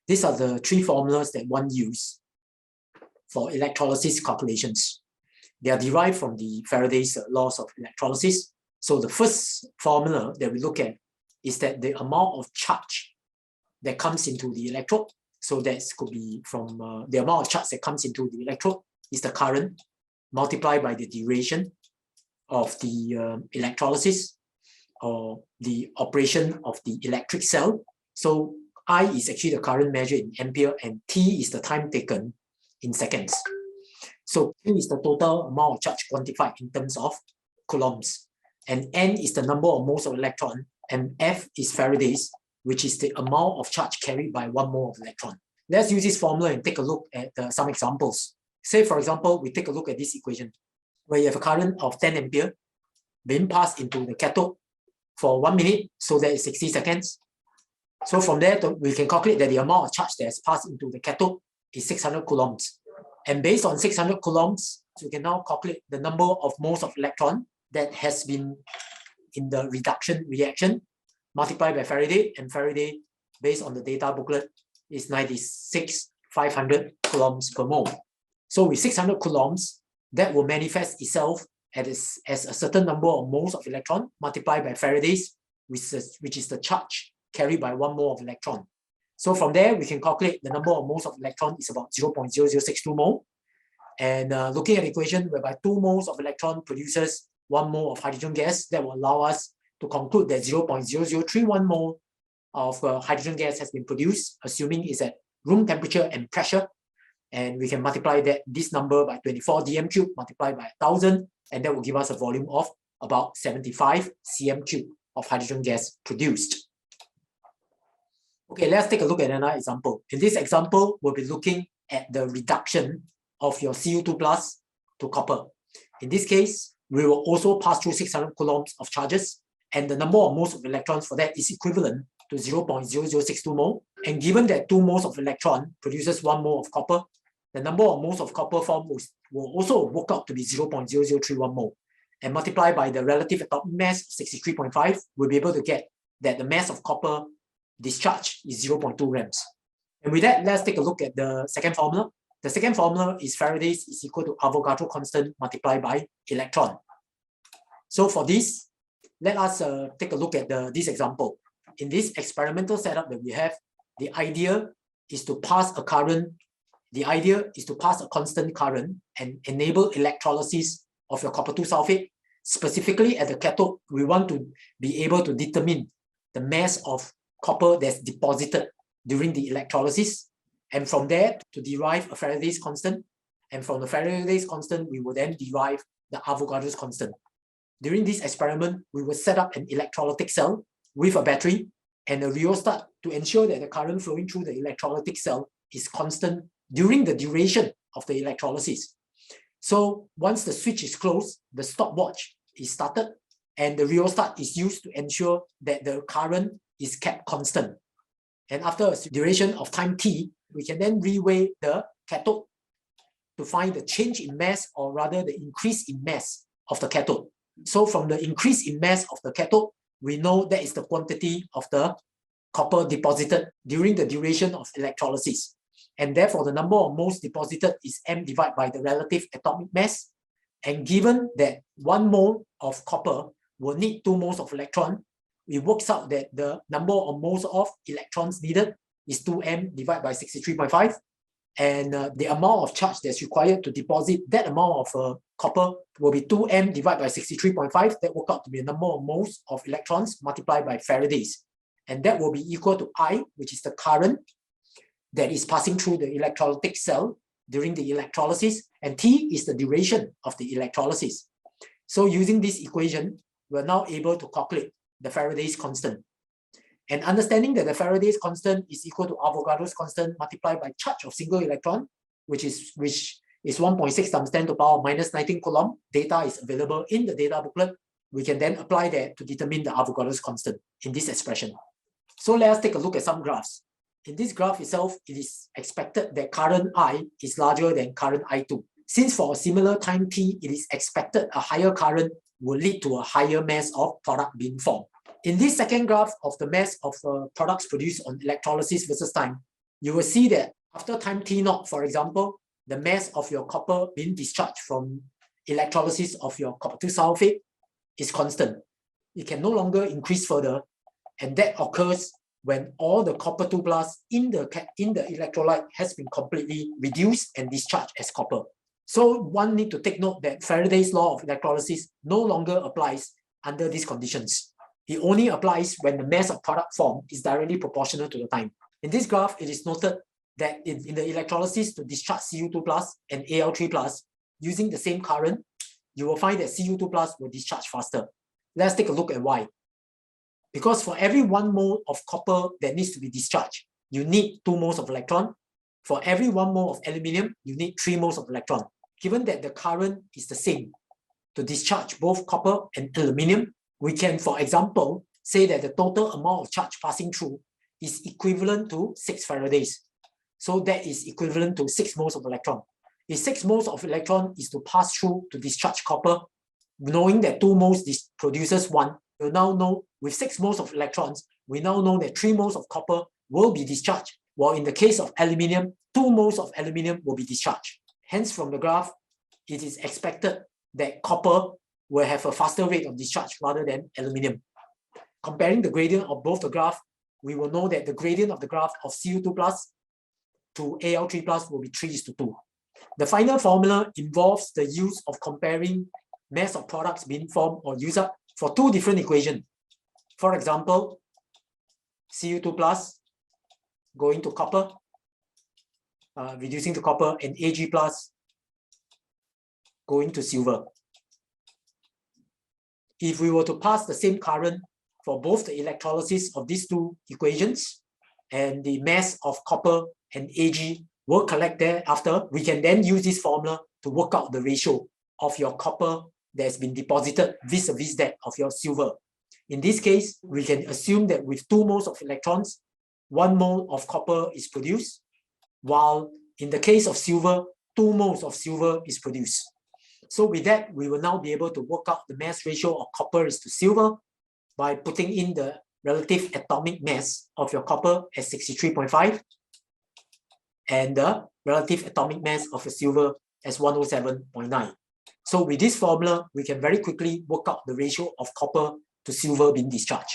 These are the three formulas that one uses for electrolysis calculations. They are derived from the Faraday's laws of electrolysis. So the first formula that we look at is that the amount of charge that comes into the electrode, so that could be from the amount of charge that comes into the electrode is the current multiplied by the duration of the electrolysis or the operation of the electric cell. So I is actually the current measured in ampere and T is the time taken in seconds. So Q is the total amount of charge quantified in terms of coulombs. And N is the number of moles of electron, and F is Faraday's, which is the amount of charge carried by 1 mole of electron. Let's use this formula and take a look at some examples. Say, for example, we take a look at this equation, where you have a current of 10 ampere being passed into the cathode for 1 minute, so that is 60 seconds. So from there, we can calculate that the amount of charge that has passed into the cathode is 600 coulombs. And based on 600 coulombs, we can now calculate the number of moles of electron that has been in the reduction reaction, multiplied by Faraday, and Faraday, based on the data booklet, is 96,500 coulombs per mole. So with 600 coulombs, that will manifest itself as a certain number of moles of electron multiplied by Faraday's, which is the charge carried by 1 mole of electron. So from there, we can calculate the number of moles of electron is about 0.0062 mole. And looking at the equation whereby 2 moles of electron produces 1 mole of hydrogen gas, that will allow us to conclude that 0.0031 mole of hydrogen gas has been produced, assuming it's at room temperature and pressure. And we can multiply this number by 24 dm cube multiplied by 1000, and that will give us a volume of about 75 cm cube of hydrogen gas produced. Okay, let's take a look at another example. In this example, we'll be looking at the reduction of your Cu2 plus to copper. In this case, we will also pass through 600 coulombs of charges, and the number of moles of electrons for that is equivalent to 0.0062 mole. And given that 2 moles of electron produces 1 mole of copper, the number of moles of copper formed will also work out to be 0.0031 mole. And multiplied by the relative atomic mass, 63.5, we'll be able to get that the mass of copper discharge is 0.2 grams. And with that, let's take a look at the second formula. The second formula is Faraday's is equal to Avogadro constant multiplied by electron. So for this, let us take a look at this example. In this experimental setup that we have, the idea is to pass a current. The idea is to pass a constant current and enable electrolysis of your copper 2 sulfate. Specifically at the cathode, we want to be able to determine the mass of copper that's deposited during the electrolysis, and from there to derive a Faraday's constant, and from the Faraday's constant we will then derive the Avogadro's constant. During this experiment, we will set up an electrolytic cell with a battery and a rheostat to ensure that the current flowing through the electrolytic cell is constant during the duration of the electrolysis. So once the switch is closed, the stopwatch is started, and the rheostat is used to ensure that the current is kept constant. And after a duration of time t, we can then reweigh the cathode to find the change in mass, or rather the increase in mass of the cathode. So from the increase in mass of the cathode, we know that is the quantity of the copper deposited during the duration of electrolysis. And therefore, the number of moles deposited is m divided by the relative atomic mass. And given that 1 mole of copper will need 2 moles of electron, it works out that the number of moles of electrons needed is 2m divided by 63.5. And the amount of charge that's required to deposit that amount of copper will be 2m divided by 63.5. That works out to be the number of moles of electrons multiplied by Faraday's. And that will be equal to I, which is the current that is passing through the electrolytic cell during the electrolysis, and T is the duration of the electrolysis. So using this equation, we're now able to calculate the Faraday's constant. And understanding that the Faraday's constant is equal to Avogadro's constant multiplied by charge of single electron, which is 1.6 times 10 to the power minus 19 coulomb. Data is available in the data booklet. We can then apply that to determine the Avogadro's constant in this expression. So let us take a look at some graphs. In this graph itself, it is expected that current I is larger than current I2. Since for a similar time t, it is expected a higher current will lead to a higher mass of product being formed. In this second graph of the mass of products produced on electrolysis versus time, you will see that after time t0, for example, the mass of your copper being discharged from electrolysis of your copper 2 sulfate is constant. It can no longer increase further, and that occurs when all the copper 2 plus in the electrolyte has been completely reduced and discharged as copper. So one need to take note that Faraday's law of electrolysis no longer applies under these conditions. It only applies when the mass of product formed is directly proportional to the time. In this graph, it is noted that in the electrolysis to discharge Cu2 plus and Al3 plus using the same current, you will find that Cu2 plus will discharge faster. Let's take a look at why. Because for every 1 mole of copper that needs to be discharged, you need 2 moles of electron. For every 1 mole of aluminium, you need 3 moles of electron. Given that the current is the same to discharge both copper and aluminium, we can, for example, say that the total amount of charge passing through is equivalent to 6 Faradays. So that is equivalent to 6 moles of electron. If 6 moles of electron is to pass through to discharge copper, knowing that 2 moles produces 1, you now know with 6 moles of electrons, we now know that 3 moles of copper will be discharged, while in the case of aluminium, 2 moles of aluminium will be discharged. Hence, from the graph, it is expected that copper will have a faster rate of discharge rather than aluminium. Comparing the gradient of both the graph, we will know that the gradient of the graph of Cu2 plus to Al3 plus will be 3:2. The final formula involves the use of comparing mass of products being formed or used up for 2 different equations. For example, Cu2 plus going to copper, reducing to copper, and Ag plus going to silver. If we were to pass the same current for both the electrolysis of these 2 equations and the mass of copper and Ag will collect thereafter, we can then use this formula to work out the ratio of your copper that has been deposited vis-a-vis that of your silver. In this case, we can assume that with 2 moles of electrons, 1 mole of copper is produced, while in the case of silver, 2 moles of silver is produced. So with that, we will now be able to work out the mass ratio of copper is to silver by putting in the relative atomic mass of your copper as 63.5 and the relative atomic mass of your silver as 107.9. So with this formula, we can very quickly work out the ratio of copper to silver being discharged.